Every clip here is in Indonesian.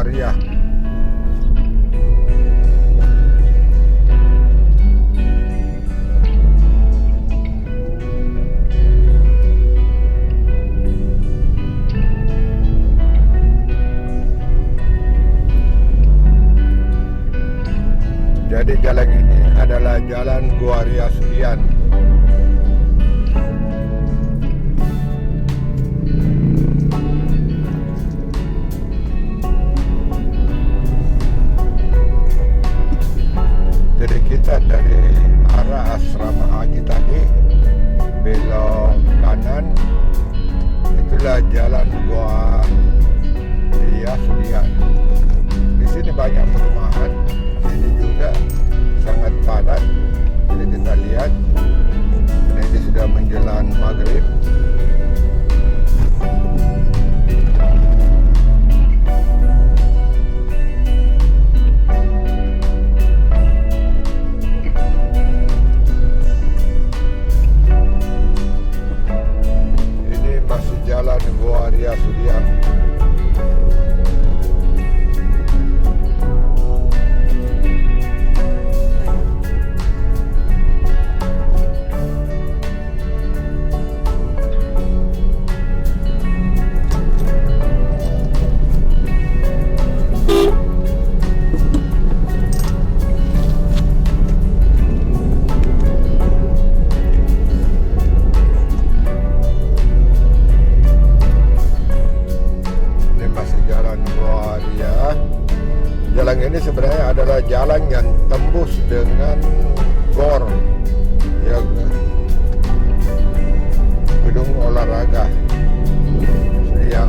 Waria. Jadi jalan ini adalah Jalan Guaria Sudian. Jadi kita dari arah asrama haji tadi belok kanan, itulah Jalan Guaria Sudian. Di sini banyak perumahan, ini juga sangat padat. Jadi kita lihat, ini sudah menjelang maghrib. Ini masih Jalan Guaria Sudian. Jalan ini sebenarnya adalah jalan yang tembus dengan GOR, ya, gedung olahraga yang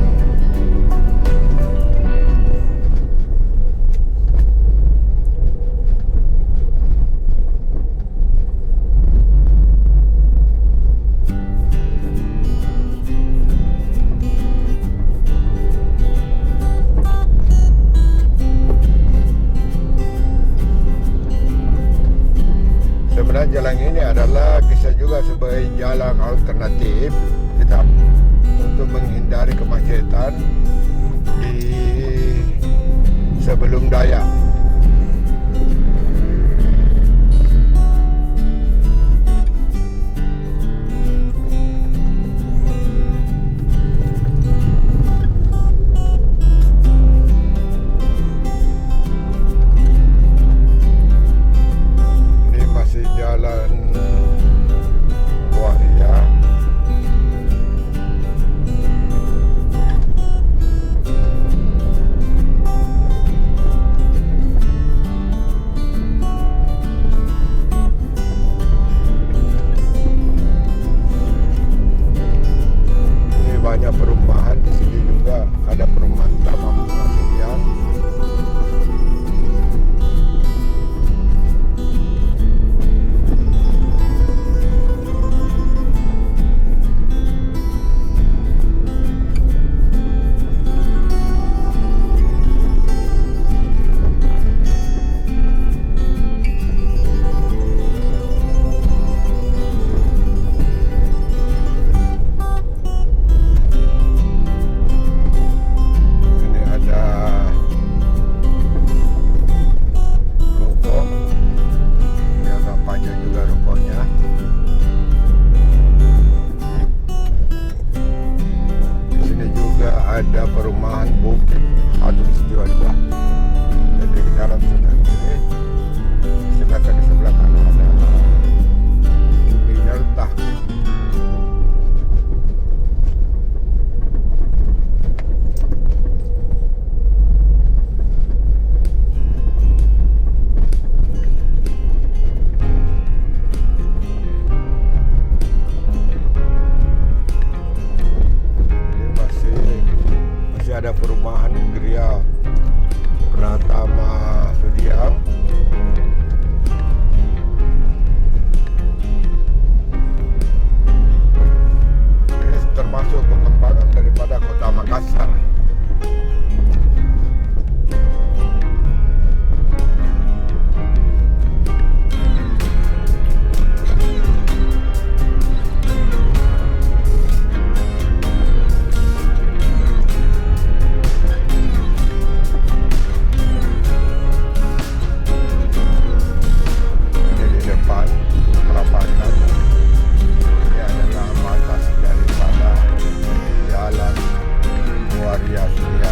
jalan ini adalah bisa juga sebagai jalan alternatif kita untuk menghindari kemacetan di sebelum Dayak. Perumahan di sini juga ada perumahan Taman Bunga Sudian. Ada perumahan Bukit Agung Setiawadah. Jadi jalan sebelah kiri, sedangkan di sebelah kanan ada Minarta. Ada perumahan Gria Pratama Sudian. Ini termasuk pengembangan daripada Kota Makassar. Surya.